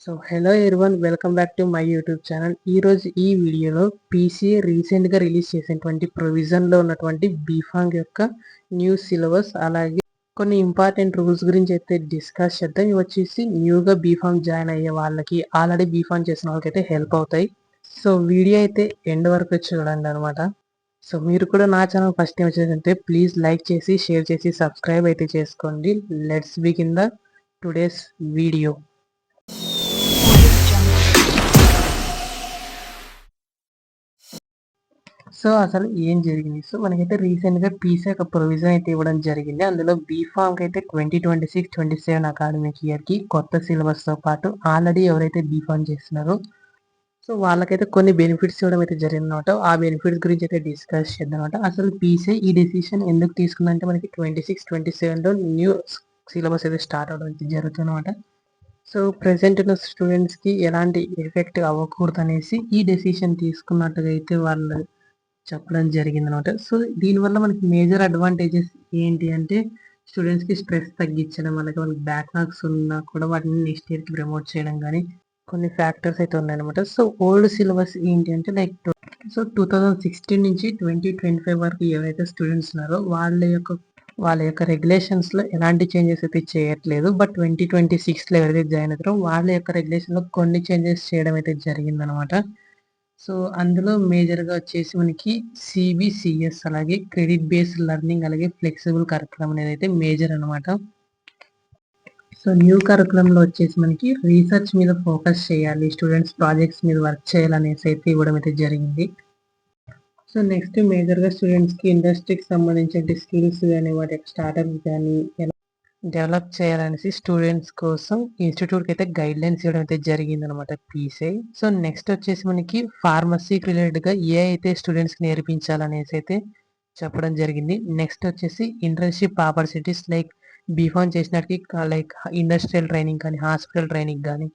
So hello everyone, welcome back to my YouTube channel. ఈరోజు ఈ వీడియోలో పీసీఏ రీసెంట్గా రిలీజ్ చేసినటువంటి ప్రొవిజన్లో ఉన్నటువంటి బీఫామ్ యొక్క న్యూ సిలబస్, అలాగే కొన్ని ఇంపార్టెంట్ రూల్స్ గురించి అయితే డిస్కస్ చేద్దాం. ఇవి వచ్చేసి న్యూగా బీఫామ్ జాయిన్ అయ్యే వాళ్ళకి, ఆల్రెడీ బీఫామ్ చేసిన వాళ్ళకి అయితే హెల్ప్ అవుతాయి. సో వీడియో అయితే ఎండ్ వరకు చూడండి అనమాట. సో మీరు కూడా నా ఛానల్ ఫస్ట్ టైం వచ్చేదంటే ప్లీజ్ లైక్ చేసి, షేర్ చేసి, సబ్స్క్రైబ్ అయితే చేసుకోండి. Let's begin the today's video. So అసలు ఏం జరిగింది? సో మనకైతే రీసెంట్గా పీసీ ఒక ప్రొవిజన్ అయితే ఇవ్వడం జరిగింది. అందులో బీఫామ్కి అయితే 2026-27 అకాడమిక్ ఇయర్కి కొత్త సిలబస్తో పాటు ఆల్రెడీ ఎవరైతే బీఫామ్ చేస్తున్నారో సో వాళ్ళకైతే కొన్ని బెనిఫిట్స్ ఇవ్వడం అయితే జరిగిందన్నమాట. ఆ బెనిఫిట్స్ గురించి అయితే డిస్కస్ చేద్దాం అనమాట. అసలు పీసీ ఈ డెసిషన్ ఎందుకు తీసుకుందంటే మనకి 26-27లో న్యూ సిలబస్ అయితే స్టార్ట్ అవడం అయితే జరుగుతుందన్నమాట. సో ప్రెసెంట్ ఉన్న స్టూడెంట్స్కి ఎలాంటి ఎఫెక్ట్ అవ్వకూడదు అనేసి ఈ డెసిషన్ తీసుకున్నట్టుగా అయితే వాళ్ళు చెప్పడం జరిగిందనమాట. సో దీనివల్ల మనకి మేజర్ అడ్వాంటేజెస్ ఏంటి అంటే స్టూడెంట్స్కి స్ట్రెస్ తగ్గించడం, అలాగే వాళ్ళకి బ్యాక్లాగ్స్ ఉన్నా కూడా వాటిని నెక్స్ట్ ఇయర్కి ప్రమోట్ చేయడం కానీ కొన్ని ఫ్యాక్టర్స్ అయితే ఉన్నాయన్నమాట. సో ఓల్డ్ సిలబస్ ఏంటి అంటే లైక్ 2016 నుంచి 2025 వరకు ఎవరైతే స్టూడెంట్స్ ఉన్నారో వాళ్ళ యొక్క రెగ్యులేషన్స్లో ఎలాంటి చేంజెస్ అయితే చేయట్లేదు. బట్ 2026లో ఎవరైతే జాయిన్ అవుతారో వాళ్ళ యొక్క రెగ్యులేషన్లో కొన్ని చేంజెస్ చేయడం అయితే జరిగిందనమాట. సో అందులో మేజర్గా వచ్చేసి మనకి సిబిసిఎస్, అలాగే క్రెడిట్ బేస్డ్ లెర్నింగ్, అలాగే ఫ్లెక్సిబుల్ కరికులం అనేది అయితే మేజర్ అనమాట. సో న్యూ కరికులంలో వచ్చేసి మనకి రీసెర్చ్ మీద ఫోకస్ చేయాలి, స్టూడెంట్స్ ప్రాజెక్ట్స్ మీద వర్క్ చేయాలనేసి అయితే ఇవ్వడం అయితే జరిగింది. సో నెక్స్ట్ మేజర్గా స్టూడెంట్స్కి ఇండస్ట్రీకి సంబంధించిన స్కిల్స్ కానీ వాటి యొక్క స్టార్టప్స్ కానీ డెవలప్ చేయాలనేసి స్టూడెంట్స్ కోసం ఇన్స్టిట్యూట్కి అయితే గైడ్ లైన్స్ ఇవ్వడం అయితే జరిగింది అనమాట పీసీ. సో నెక్స్ట్ వచ్చేసి మనకి ఫార్మసీకి రిలేటెడ్గా ఏ అయితే స్టూడెంట్స్కి నేర్పించాలనేసి అయితే చెప్పడం జరిగింది. నెక్స్ట్ వచ్చేసి ఇంటర్న్షిప్ ఆపర్చునిటీస్ లైక్ బీఫామ్ చేసినట్టుకి లైక్ ఇండస్ట్రియల్ ట్రైనింగ్ కానీ, హాస్పిటల్ ట్రైనింగ్ కానీ,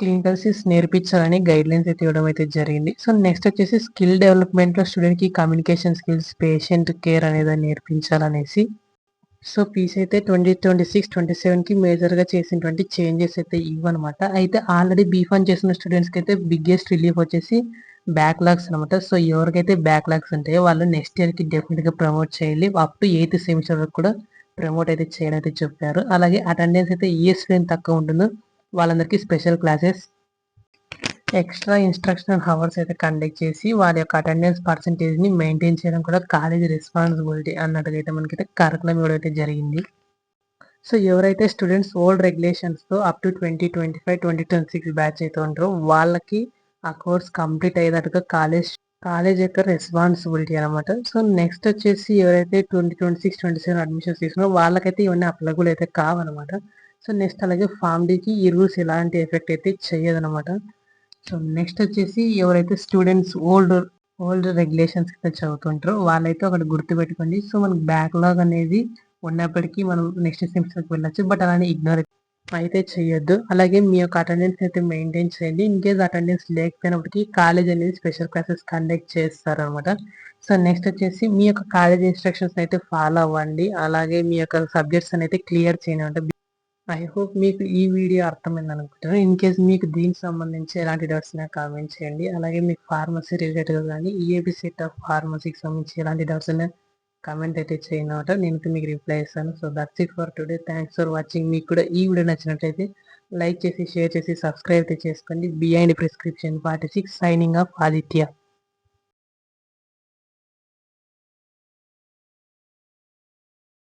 క్లినికల్ స్కిల్స్ నేర్పించాలని గైడ్ లైన్స్ అయితే ఇవ్వడం అయితే జరిగింది. సో నెక్స్ట్ వచ్చేసి స్కిల్ డెవలప్మెంట్లో స్టూడెంట్కి కమ్యూనికేషన్ స్కిల్స్, పేషెంట్ కేర్ అనేది నేర్పించాలనేసి. సో పీసీ అయితే 2026-27కి మేజర్గా చేసినటువంటి చేంజెస్ అయితే ఇవ్వనమాట. అయితే ఆల్రెడీ బీఫామ్ చేసిన స్టూడెంట్స్కి అయితే బిగ్గెస్ట్ రిలీఫ్ వచ్చేసి బ్యాక్లాగ్స్ అనమాట. సో ఎవరికైతే బ్యాక్లాగ్స్ ఉంటాయో వాళ్ళు నెక్స్ట్ ఇయర్కి డెఫినెట్గా ప్రమోట్ చేయాలి. అప్ టు 8th సెమిస్టర్ వరకు కూడా ప్రమోట్ అయితే చేయడం అయితే చెప్పారు. అలాగే అటెండెన్స్ అయితే ఏ స్టూడెంట్ తక్కువ ఉంటుందో వాళ్ళందరికీ special classes, extra instructional hours అయితే కండక్ట్ చేసి వాళ్ళ యొక్క అటెండెన్స్ పర్సంటేజ్ని మెయింటైన్ చేయడం కూడా కాలేజ్ రెస్పాన్సిబిలిటీ అన్నట్టుగా అయితే మనకైతే కరికులం ఇవ్వడం అయితే జరిగింది. సో ఎవరైతే స్టూడెంట్స్ ఓల్డ్ రెగ్యులేషన్స్తో అప్ టు 2025-2026 బ్యాచ్ అయితే ఉంటారో వాళ్ళకి ఆ కోర్స్ కంప్లీట్ అయ్యేటట్టుగా కాలేజ్ యొక్క రెస్పాన్సిబిలిటీ అనమాట. సో నెక్స్ట్ వచ్చేసి ఎవరైతే 2026-27 అడ్మిషన్స్ తీసుకున్నారో వాళ్ళకైతే ఇవన్నీ అప్లైబుల్ అయితే కావన్నమాట. సో నెక్స్ట్ అలాగే ఫామ్ డీకి ఈ రూల్స్ ఎలాంటి ఎఫెక్ట్ అయితే చేయదనమాట. సో నెక్స్ట్ వచ్చేసి ఎవరైతే స్టూడెంట్స్ ఓల్డ్ రెగ్యులేషన్స్ కింద చదువుతుంటారో వాళ్ళైతే ఒకటి గుర్తుపెట్టుకోండి. సో మనకి బ్యాక్లాగ్ అనేది ఉన్నప్పటికీ మనం నెక్స్ట్ సెమిస్టర్కి వెళ్ళొచ్చు, బట్ అలానే ఇగ్నోర్ అయితే చేయొద్దు. అలాగే మీ యొక్క అటెండెన్స్ అయితే మెయింటైన్ చేయండి. ఇన్ కేస్ అటెండెన్స్ లేకపోయినప్పటికీ కాలేజ్ అనేది స్పెషల్ క్లాసెస్ కండక్ట్ చేస్తారనమాట. సో నెక్స్ట్ వచ్చేసి మీ యొక్క కాలేజ్ ఇన్స్ట్రక్షన్స్ అయితే ఫాలో అవ్వండి. అలాగే మీ యొక్క సబ్జెక్ట్స్ అనేది క్లియర్ చేయండి. ఐ హోప్ మీకు ఈ వీడియో అర్థమైంది అనుకుంటున్నాను. ఇన్ కేస్ మీకు దీనికి సంబంధించి ఎలాంటి డౌట్స్ నాకు కామెంట్ చేయండి. అలాగే మీకు ఫార్మసీ రిలేటెడ్గా కానీ ఈఏబి సెట్ ఆఫ్ ఫార్మసీకి సంబంధించి ఎలాంటి డౌట్స్ అయినా కామెంట్ అయితే చేయనమాట, నేను మీకు రిప్లై ఇస్తాను. So that's it for today. Thanks for watching. మీకు కూడా ఈ వీడియో నచ్చినట్లయితే లైక్ చేసి, షేర్ చేసి, సబ్స్క్రైబ్ అయితే చేసుకోండి. Behind prescription 46 signing off Aditya.